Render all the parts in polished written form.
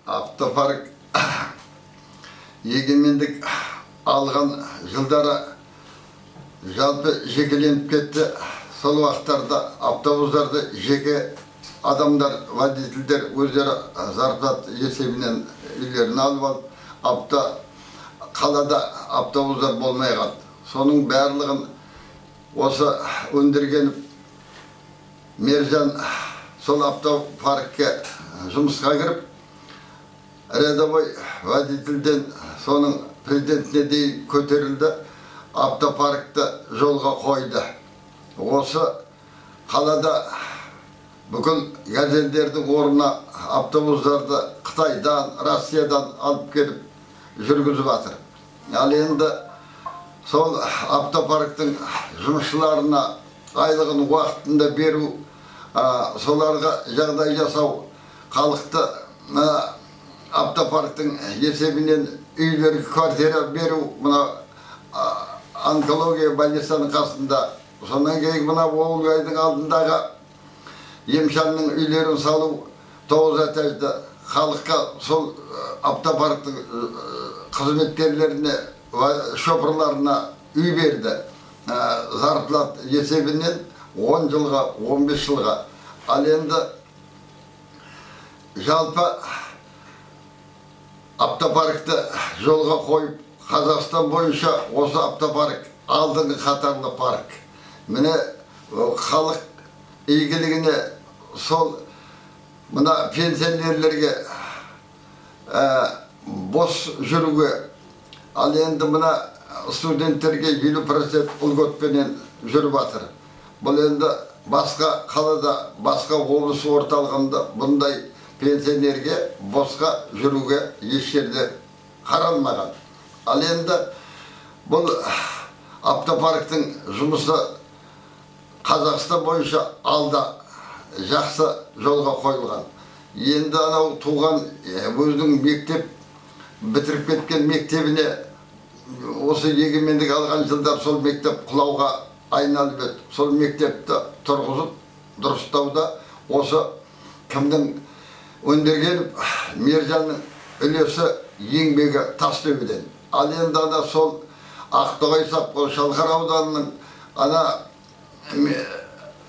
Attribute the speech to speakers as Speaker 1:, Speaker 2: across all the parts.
Speaker 1: Автопарк егемендік алған жылдары жалпы жекеленіп кетті. Сол уақыттарда автобустарды жеке адамдар, водительдер өздері зарплат есебінен үйлерін алып алып, қалада автобустар болмай қалды. Соның барлығын осы өндіргеніп Мержан сол автопаркке жұмысқа кіріп, рядовой водительден соның президентіне дейін көтерілді, автопаркті жолға қойды. Осы қалада бүкіл газельдердің орнына автобустарды Қытайдан, Россиядан алып келіп жүргізіп жатыр. Ал енді сол автопарктың жұмысшыларына айлығын уақытында беру, соларға жағдай жасау, халықты автопарктың есебінен үйлерге квартира беру, мына онкология больницаның қасында, сонан кейін мына Оңғайдың алдындағы емшанның үйлерін салу 9 этажды халыққа сол автопарктың қызметкерлеріне, шоферларына үй берді. Зарплат есебінен 10 жылға, 15 жылға. Ал енді жалпы автопаркті жолға қойып, Қазақстан бойынша осы автопарк алдыңғы қатарлы парк. Міне халық игілігіне сол мына пенсионерлерге бос жүруге, ал енді мына студенттерге 50% үлготпенен жүріп жатыр. Бұл енді басқа қалада, басқа облыс орталығында бұндай пенсионерге босқа жүруге еш жерде қаралмаған. Ал енді бұл автопарктың жұмысы Қазақстан бойынша алда жақсы жолға қойылған. Енді анау туған өзінің мектеп бітіріп кеткен мектебіне осы егемендік алған жылдар сол мектеп құлауға айналып еді. Сол мектепті тұрғызып дұрыстауда осы кімнің өндіргеніп Мержанның үлесі еңбегі Тастөбеден. Ал енді ана сол Ақтоғай Сапқо Шалқар ауданының ана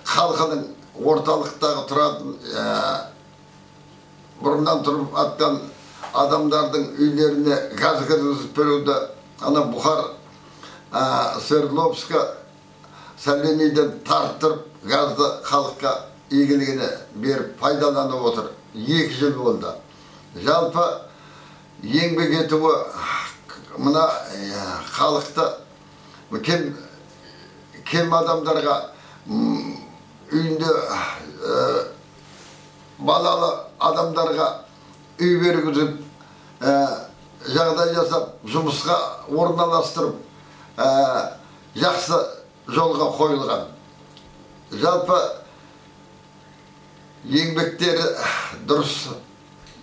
Speaker 1: халқының орталықтағы тұратын бұрыннан тұрып атқан адамдардың үйлеріне газ кіргізіп беруді ана Бұхар Свердловска Сәлемейден тарттырып газды халыққа игілігіне беріп пайдаланып отыр. 2 жыл болды. Жалпы еңбек етуі мына халықты кем адамдарға үйінде балалы адамдарға үй бергізіп, жағдай жасап, жұмысқа орналастырып, жақсы жолға қойылған. Жалпы еңбектері дұрыс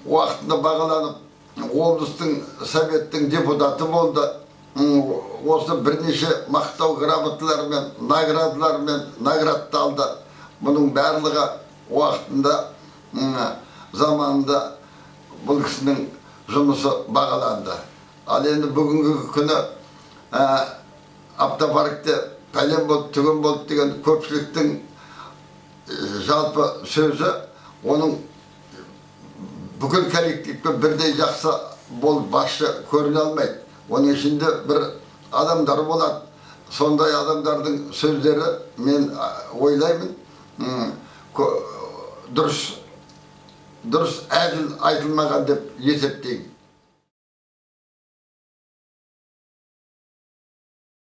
Speaker 1: уақытында бағаланып, облыстың советтің депутаты болды. Осы бірнеше мақтау грамоталармен, наградалармен наградталды. Бұның барлығы уақытында, заманында бұл кісінің жұмысы бағаланды. Ал енді бүгінгі күні автопаркте пәлен болды, түген болды деген көпшіліктің жалпы сөзі, оның бүкіл коллективке бірдей жақсы болып басшы көріне алмайды. Оның ішінде бір адамдар болады. Сондай адамдардың сөздері мен ойлаймын дұрыс әділ айтылмаған деп есептеймін.